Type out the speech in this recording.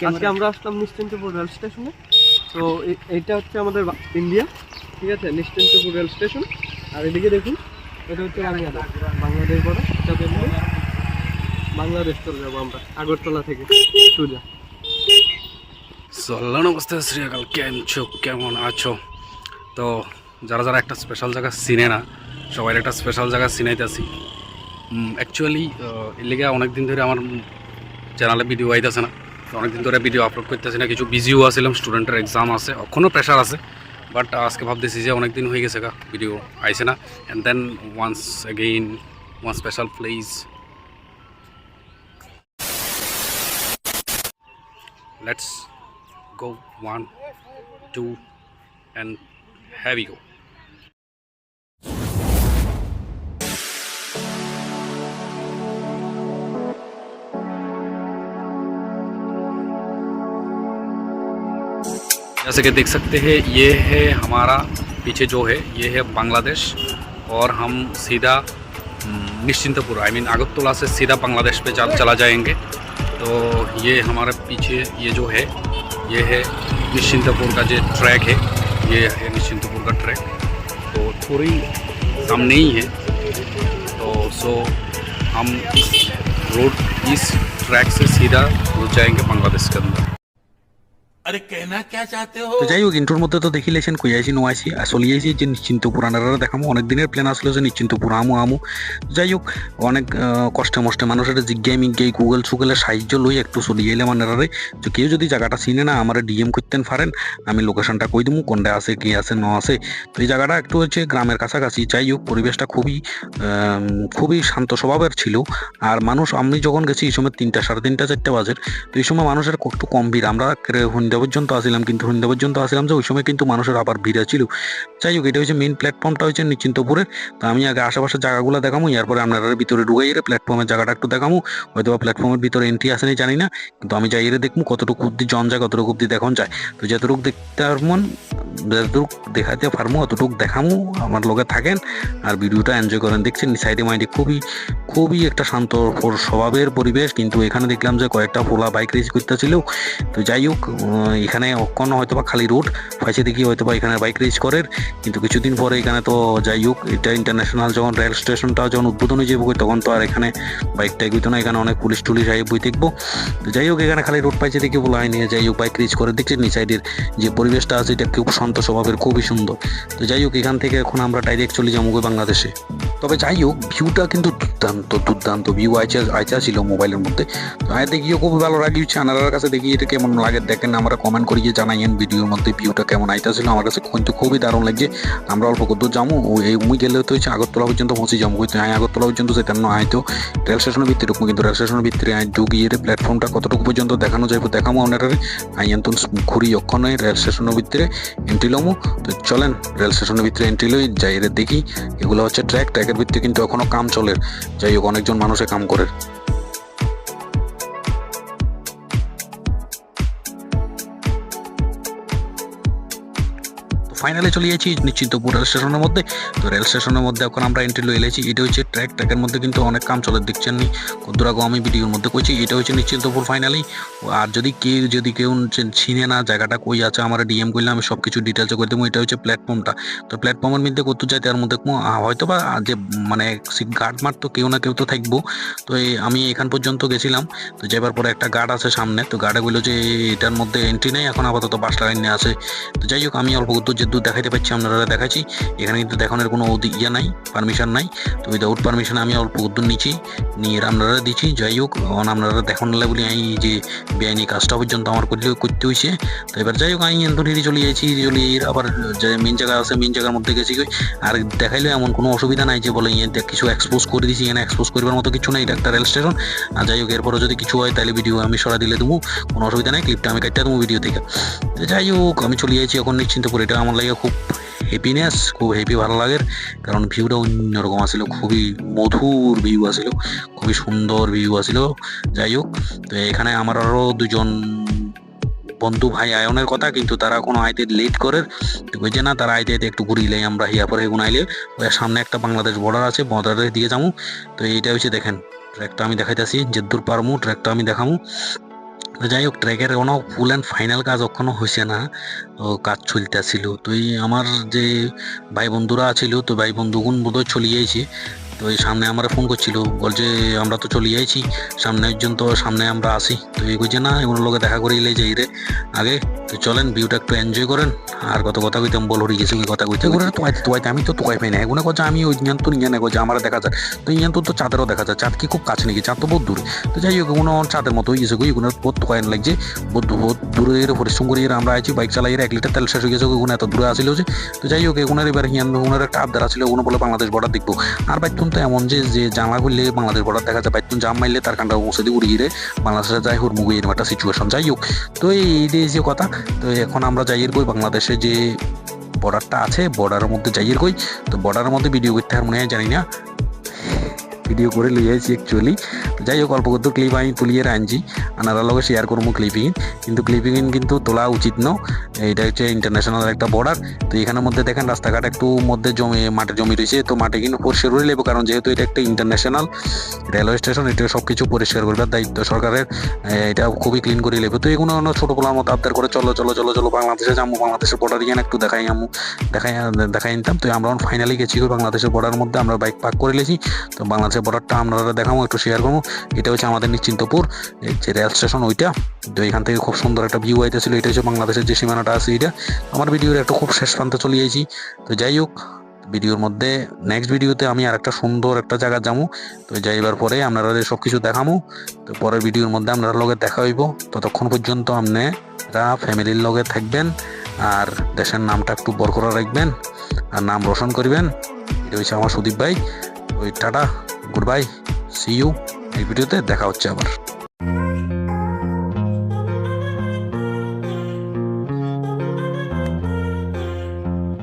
আজকে আমরা আসলাম নিশ্চিন্তপুর রেল স্টেশনে। তো এইটা হচ্ছে আমাদের ইন্ডিয়া, ঠিক আছে, নিশ্চিন্তপুর রেল স্টেশন। আর এদিকে দেখুন, এটা হচ্ছে বাংলাদেশ বর্ডার। যাতে বাংলাদেশ চলে যাবো আমরা আগরতলা থেকে সোজা। চলো নমস্তে শ্রীকাল, কেমন আছো? তো যারা যারা একটা স্পেশাল জায়গা চিনে না, সবাই একটা স্পেশাল জায়গা চিনাইতেছি। অ্যাকচুয়ালি এর লেগে অনেকদিন ধরে আমার চ্যানেলে ভিডিও আইতেছে না, অনেকদিন ধরে ভিডিও আপলোড করতেছি না। কিছু বিজিও আসছিলাম, স্টুডেন্টের এক্সাম আছে, এখনও প্রেশার আছে। বাট আজকে ভাবতেছি যে অনেকদিন হয়ে গেছে ভিডিও আইসে না। And then once again one special place, let's go 1 2 and here we go. जैसे कि देख सकते हैं, ये है हमारा पीछे जो है ये है बांग्लादेश, और हम सीधा निश्चिंतपुर आई मीन अगरतला से सीधा बांग्लादेश पे चला जाएंगे। तो ये हमारे पीछे ये जो है ये है निश्चिंतपुर का जो ट्रैक है, ये है निश्चिंतपुर का ट्रैक। तो थोड़ी सामने ही है। तो हम इस रोड इस ट्रैक से सीधा घुस जाएंगे बांग्लादेश के अंदर। अरे कहना क्या चाहते हो? তো যাই হোক, ইন্ট্রোর মধ্যে তো দেখিলেছেন কই আইসি নো আইসি আসলে আইসি যে নিশ্চিন্তপুর আনারা দেখামো। অনেক দিনের প্ল্যান আসলো যে নিশ্চিন্তপুর আমু। যাই হোক, অনেক কষ্টে মষ্টে মানুষের জিজ্ঞাই মিজ্ঞাই গুগলের সাহায্য লই একটু চলি এলাম আনারে। তো কেউ যদি জায়গাটা চিনে না, আমার ডিএম করতেন পারেন, আমি লোকেশনটা কই দিমু, কোনটা আছে কি আছে ন আছে। তো এই জায়গাটা একটু হচ্ছে গ্রামের কাছাকাছি। যাই হোক, পরিবেশটা খুবই শান্ত স্বভাবের ছিল। আর মানুষ, আমি যখন গেছি এই সময় 3টা 3:30 4টা বাজের। তো এই সময় মানুষের একটু কম ভিড়। আমরা সন্ধ্যা পর্যন্ত আসছিলাম, কিন্তু সন্ধ্যা পর্যন্ত আসছিলাম যে ওই সময় কিন্তু মানুষের আবার ভিড় ছিল। যাই হোক, এটা হচ্ছে মেইন প্ল্যাটফর্মটা হচ্ছে নিশ্চিন্তপুরের। তো আমি আগে আশেপাশের জায়গাগুলো দেখামো, এরপরে আপনারা ভিতরে ঢুকাই প্ল্যাটফর্মের জায়গাটা একটু দেখামো। হয়তো বা প্ল্যাটফর্মের ভিতরে এন্ট্রি আসেনি জানি না, কিন্তু আমি যাই দেখবো কতটুকু অব্দি জন যায়, কতটুকু অব্দি দেখন যায়। তো যতটুকু দেখতে পারবেন, যতটুকু দেখাতে পারবো অতটুকু দেখামো। আমার লগে থাকেন আর ভিডিওটা এনজয় করেন। দেখছেন সাইডে মাইডে খুবই একটা শান্ত স্বভাবের পরিবেশ। কিন্তু এখানে দেখলাম যে কয়েকটা পোলা বাইক রেস করতেছিল। তো যাই হোক, এখানে অক্ষণ হয়তো বা খালি রোড পাইছে দেখি হয়তো বা এখানে বাইক রেস করে। কিন্তু কিছুদিন পরে এখানে তো যাই হোক, এটা ইন্টারন্যাশনাল যখন রেল স্টেশনটা যখন উদ্বোধন হয়ে যাবো, তখন তো আর এখানে বাইক টাইক হইতো না। এখানে অনেক পুলিশ টুলিশ আই বই দেখবো। তো যাই হোক, এখানে খালি রোড পাইছে দেখি বলা হয়নি। যাই হোক, বাইক রেস করে দেখছেন সাইডের যে পরিবেশটা আছে, এটা খুব শান্ত স্বভাবের, খুবই সুন্দর। তো যাই হোক, এখান থেকে এখন আমরা ডাইরেক্ট চলে যাবো বাংলাদেশে। তবে যাই হোক, ভিউটা কিন্তু দুর্দান্ত ভিউ আইচা ছিল মোবাইলের মধ্যে। তো দেখিও খুব ভালো লাগিয়েছে। আনারার কাছে দেখি এটা কেমন লাগে দেখেন, আমরা কমেন্ট করিয়ে জানাইয়েন ভিডিওর মধ্যে ভিউটা কেমন আইতাছিল। আমার কাছে কিন্তু খুবই দারুণ লাগছে। আমরা অল্প কত যাবো, মুই গেলে তো হচ্ছে আগরতলা পর্যন্ত পৌঁছে যাবো। কিন্তু আগরতলা পর্যন্ত যেতেন না, হয়তো রেল স্টেশনের ভিতরে ঢুকবো। কিন্তু রেল স্টেশনের ভিতরে ঢুকিয়ে প্ল্যাটফর্মটা কতটুকু পর্যন্ত দেখানো যাবো দেখামো আপনারা। আইয়ান ঘুরি অক্ষণে রেল স্টেশনের ভিতরে এন্ট্রি লমো। তো চলেন রেল স্টেশনের ভিতরে এন্ট্রি লই, যাই দেখি। এগুলো হচ্ছে ট্র্যাকের ভিতরে কিন্তু এখনো কাম চলে। যাই হোক, অনেকজন মানুষে কাম করে। ফাইনালি চলে যাচ্ছি নিশ্চিন্তপুর রেল স্টেশনের মধ্যে। তো রেল স্টেশনের মধ্যে এখন আমরা এন্ট্রি লয়ে এলেছি। এটা হচ্ছে ট্র্যাকের মধ্যে কিন্তু অনেক কাম চলে, দেখছেন নি কদ্দুরাগো আমি ভিডিওর মধ্যে কইছি। এটা হচ্ছে নিশ্চিন্তপুর ফাইনালি। আর যদি কেউ চিনে না জায়গাটা কই আছে, আমার ডিএম করলে আমি সব কিছু ডিটেলসে করে দেবো। এটা হচ্ছে প্ল্যাটফর্মটা। তো প্ল্যাটফর্মের মধ্যে কত যায় তার মধ্যে হয়তো বা যে মানে গার্ড মার তো কেউ না কেউ তো থাকবো। তো আমি এখান পর্যন্ত গেছিলাম। তো যাবার পরে একটা গার্ড আছে সামনে। তো গার্ডে বললো যে এটার মধ্যে এন্ট্রি নেই, এখন আপাতত বাসটা লাইনে আছে। তো যাই হোক, আমি অল্প দূর দেখাইতে পাচ্ছি, আপনারা দেখাচ্ছি। এখানে কিন্তু দেখানোর কোনো নাই, পারমিশন নাই। তো উইদাউট পারমিশন আমি অল্প দূর নিচ্ছি, নিয়ে আপনারা দিচ্ছি। যাই হোক, আপনারা দেখানো বলি আমি যে বেআইনি কাজটা পর্যন্ত আমার করতে হয়েছে। তো এবার যাই হোক, আমি এন্ট্রি চলে যাচ্ছি। আবার যে মেন জায়গা আছে, মেন জায়গার মধ্যে গেছি। আর দেখাইলে এমন কোনো অসুবিধা নাই যে বলে কিছু এক্সপোজ করে দিচ্ছি। এখানে এক্সপোজ করবার মতো কিছু নাই, এটা একটা রেল স্টেশন। আর যাই হোক, এরপরে যদি কিছু হয় তাহলে ভিডিও আমি সরা দিলে দেবো, কোনো অসুবিধা নাই। ক্লিপটা আমি কাটতে দেবো ভিডিও থেকে। তো যাই হোক, আমি চলে যাচ্ছি এখন নিশ্চিন্তপুর। এটা আমার লাগে খুব হ্যাপিনেস, খুব হ্যাপি, ভালো লাগে। কারণ ভিউটা অন্যরকম আসছিল, খুবই মধুর ভিউ আসছিল, খুবই সুন্দর ভিউ আসছিল। যাই হোক, তো এখানে আমার আরও দুজন বন্ধু ভাই আয়নের কথা, কিন্তু তারা কোনো আইতে লেট করে বুঝছে না। তারা আইতে একটু ঘুরিলে আমরা হিয়া পরে এগুন আইলে সামনে একটা বাংলাদেশ বর্ডার আছে, বর্ডারের দিয়ে যাবো। তো এইটা হচ্ছে দেখেন ট্র্যাকটা আমি দেখাইতেছি, যে দূর পারমু ট্র্যাকটা আমি দেখামু। তো যাই হোক ট্র্যাকের কোনো ফুল অ্যান্ড ফাইনাল কাজ এখনো হয়েছে না, তো কাজ চলতেছিল। তো এই আমার যে ভাই বন্ধুরা ছিল, তো ভাই বন্ধুগুন বোধহয় চলে যাইছে। তো এই সামনে আমরা ফোন করছিল, বলছে আমরা তো চলে যাইছি সামনে পর্যন্ত, সামনে আমরা আসি। তো এই কইছে না এগুলোর লোকে দেখা করে এলে যাই রে আগে, তো চলেন ভিউটা একটু এনজয় করেন। আর কত কথা কইতাম বল হরি গেছে কথা কইতে তোয়াইতে আমি তো তোয়াই পাই না এগুলো কথা, আমি ওই জ্ঞান তো নিয়ে নেবো যে আমার দেখা যায়। তো ইয়ান তো চাঁদেরও দেখা যায়, চাঁদ কি খুব কাছে নাকি, চাঁদ তো বহুত দূরে। তো যাই হোক এগুলো চাঁদের মতো হয়ে গেছে, এগুলো বহুত তোয়াইন লাগছে, বহুত দূরে পরিশ্রম করি আমরা আছি, বাইক চালাই 1 লিটার তেল শেষ হয়ে গেছে, ওগুলো এত দূরে আসিল যে। তো যাই হোক এগুলোর এবার হিয়ান ওগুলোর একটা আবদার আসলে, ওগুলো বলে বাংলাদেশ বর্ডার দেখবো। আর বাইতুন তো এমন যে জানলা খুললে বাংলাদেশ বর্ডার দেখা যায়, বাইতুন জাম মারলে তার কানটা পৌঁছে দিয়ে উড়িয়ে রে বাংলাদেশে যাই হুড়মুড়ি এরকম একটা সিচুয়েশন। যাই হোক তো এই যে কথা, তো এখন আমরা যাইয়ের কই বাংলাদেশে যে বর্ডারটা আছে, বর্ডারের মধ্যে যাইয়ের কই। তো বর্ডারের মধ্যে ভিডিও করতে আর মনে হয় জানি না, ভিডিও করে লিয়ে আইছি অ্যাকচুয়ালি। যাই হোক অল্প করতে ক্লিপ আমি তুলিয়ে আনছি, আনার লগে শেয়ার করবো ক্লিপিং, কিন্তু ক্লিপিং কিন্তু তোলা উচিত ন, এটা হচ্ছে ইন্টারন্যাশনাল একটা বর্ডার। তো এখানের মধ্যে দেখেন রাস্তাঘাট একটু মধ্যে জমি মাঠে জমি রয়েছে, তো মাঠে কিন্তু পরিষ্কার করে নেবো, কারণ যেহেতু এটা একটা ইন্টারন্যাশনাল রেলওয়ে স্টেশন, এটা সব কিছু পরিষ্কার করবার দায়িত্ব সরকারের, এটা খুবই ক্লিন করে নেবে। তো এগুলো ছোটো পোলার মতো আবদার করে চলো চলো চলো চলো বাংলাদেশে যাবো, বাংলাদেশের বর্ডার গিয়ে একটু দেখাই নিতাম। তো আমরা ফাইনালি গেছি বাংলাদেশের বর্ডারের মধ্যে, আমরা বাইক পার্ক করে নিয়েছি। তো বাংলাদেশের বর্ডারটা আমরা দেখাবো, একটু শেয়ার করবো। এটা হচ্ছে আমাদের নিশ্চিন্তপুর যে রেল স্টেশন ওইটা। তো এখান থেকে খুব সুন্দর একটা ভিউ আইতেছিল, এটা হচ্ছে বাংলাদেশের যে সীমানাটা আছে এটা। আমার ভিডিওর একটা খুব শেষ প্রান্তে চলে যাইছি। তো যাই হোক ভিডিওর মধ্যে নেক্সট ভিডিওতে আমি আর একটা সুন্দর একটা জায়গা যাবো, তো যাইবার পরে আপনারা সব কিছু দেখাবো। তো পরের ভিডিওর মধ্যে আপনারা লগে দেখা হইব, ততক্ষণ পর্যন্ত আপনারা ফ্যামিলির লগে থাকবেন আর দেশের নামটা একটু বরকরার রাখবেন আর নাম রোশন করবেন। এটা হচ্ছে আমার সুদীপ ভাই। ওই tata, goodbye, see you. এই ভিডিওতে দেখা হচ্ছে আবার।